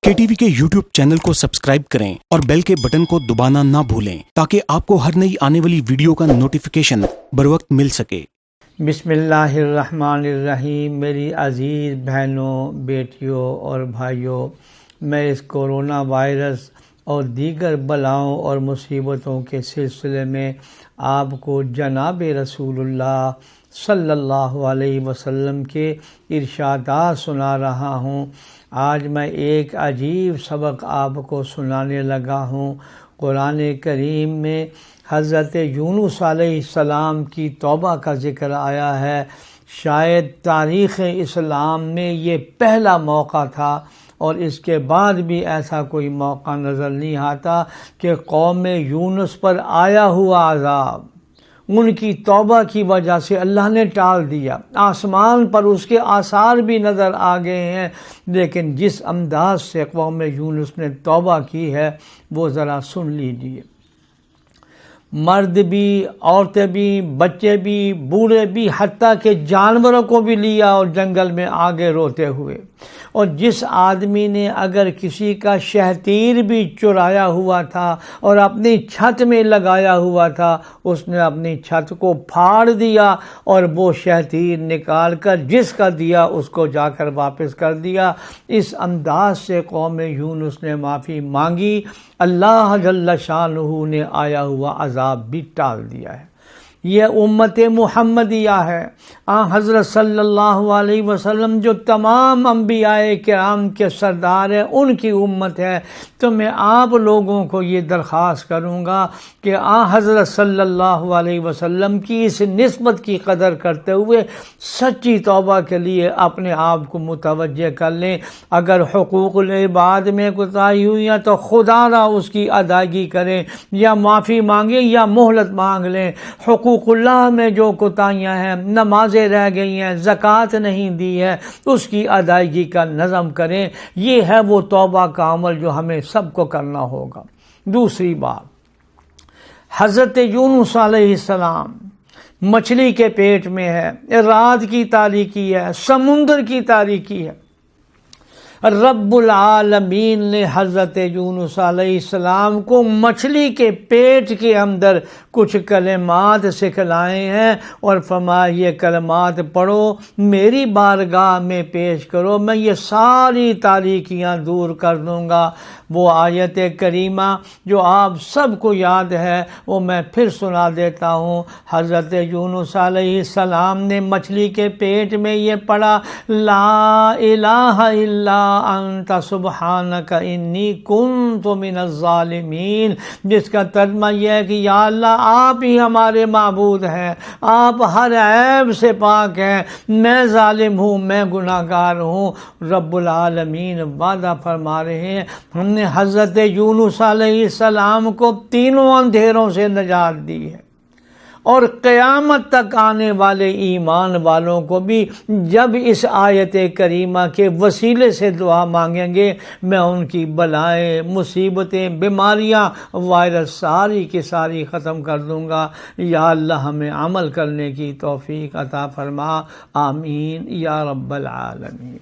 KTV کے YouTube channel کو subscribe کریں اور بیل کے بٹن کو دبانا نہ بھولیں تاکہ آپ کو ہر نئی آنے والی ویڈیو کا نوٹیفیکیشن بروقت مل سکے۔ بسم اللہ الرحمن الرحیم۔ میری عزیز بہنوں، بیٹیوں اور بھائیوں، میں اس کورونا وائرس اور دیگر بلاؤں اور مصیبتوں کے سلسلے میں آپ کو جناب رسول اللہ صلی اللہ علیہ وسلم کے ارشادات سنا رہا ہوں۔ آج میں ایک عجیب سبق آپ کو سنانے لگا ہوں۔ قرآن کریم میں حضرت یونس علیہ السلام کی توبہ کا ذکر آیا ہے۔ شاید تاریخ اسلام میں یہ پہلا موقع تھا اور اس کے بعد بھی ایسا کوئی موقع نظر نہیں آتا کہ قوم یونس پر آیا ہوا عذاب ان کی توبہ کی وجہ سے اللہ نے ٹال دیا۔ آسمان پر اس کے آثار بھی نظر آ گئے ہیں، لیکن جس انداز سے قوم یونس نے توبہ کی ہے وہ ذرا سن لیجیے۔ مرد بھی، عورتیں بھی، بچے بھی، بوڑھے بھی، حتیٰ کہ جانوروں کو بھی لیا اور جنگل میں آگے روتے ہوئے۔ اور جس آدمی نے اگر کسی کا شہتیر بھی چرایا ہوا تھا اور اپنی چھت میں لگایا ہوا تھا، اس نے اپنی چھت کو پھاڑ دیا اور وہ شہتیر نکال کر جس کا دیا اس کو جا کر واپس کر دیا۔ اس انداز سے قوم یونس نے معافی مانگی، اللہ جل شانہ نے آیا ہوا عذاب بھی ٹال دیا ہے۔ یہ امت محمدیہ ہے۔ حضرت صلی اللہ علیہ وسلم جو تمام انبیاء کرام کے سردار ہیں، ان کی امت ہے۔ تو میں آپ لوگوں کو یہ درخواست کروں گا کہ حضرت صلی اللہ علیہ وسلم کی اس نسبت کی قدر کرتے ہوئے سچی توبہ کے لیے اپنے آپ کو متوجہ کر لیں۔ اگر حقوق العباد میں کوتاہی ہوئی ہے تو خدا را اس کی ادائیگی کریں، یا معافی مانگیں یا مہلت مانگ لیں۔ حقوق اللہ میں جو کوتاہیاں ہیں، نمازیں رہ گئی ہیں، زکوٰۃ نہیں دی ہے، اس کی ادائیگی کا نظم کریں۔ یہ ہے وہ توبہ کا عمل جو ہمیں سب کو کرنا ہوگا۔ دوسری بات، حضرت یونس علیہ السلام مچھلی کے پیٹ میں ہے، رات کی تاریکی ہے، سمندر کی تاریکی ہے۔ رب العالمین نے حضرت یونس علیہ السلام کو مچھلی کے پیٹ کے اندر کچھ کلمات سکھلائے ہیں اور فرمایا یہ کلمات پڑھو، میری بارگاہ میں پیش کرو، میں یہ ساری تاریکیاں دور کر دوں گا۔ وہ آیت کریمہ جو آپ سب کو یاد ہے وہ میں پھر سنا دیتا ہوں۔ حضرت یونس علیہ السلام نے مچھلی کے پیٹ میں یہ پڑھا، لا الہ الا انت سبحانک انی کنت من الظالمین، جس کا ترجمہ یہ ہے کہ یا اللہ آپ ہی ہمارے معبود ہیں، آپ ہر عیب سے پاک ہیں، میں ظالم ہوں، میں گناہ گار ہوں۔ رب العالمین وعدہ فرما رہے ہیں، ہم نے حضرت یونس علیہ السلام کو تینوں اندھیروں سے نجات دی ہے، اور قیامت تک آنے والے ایمان والوں کو بھی جب اس آیت کریمہ کے وسیلے سے دعا مانگیں گے، میں ان کی بلائیں، مصیبتیں، بیماریاں، وائرس ساری کی ساری ختم کر دوں گا۔ یا اللہ ہمیں عمل کرنے کی توفیق عطا فرما، آمین یا رب العالمین۔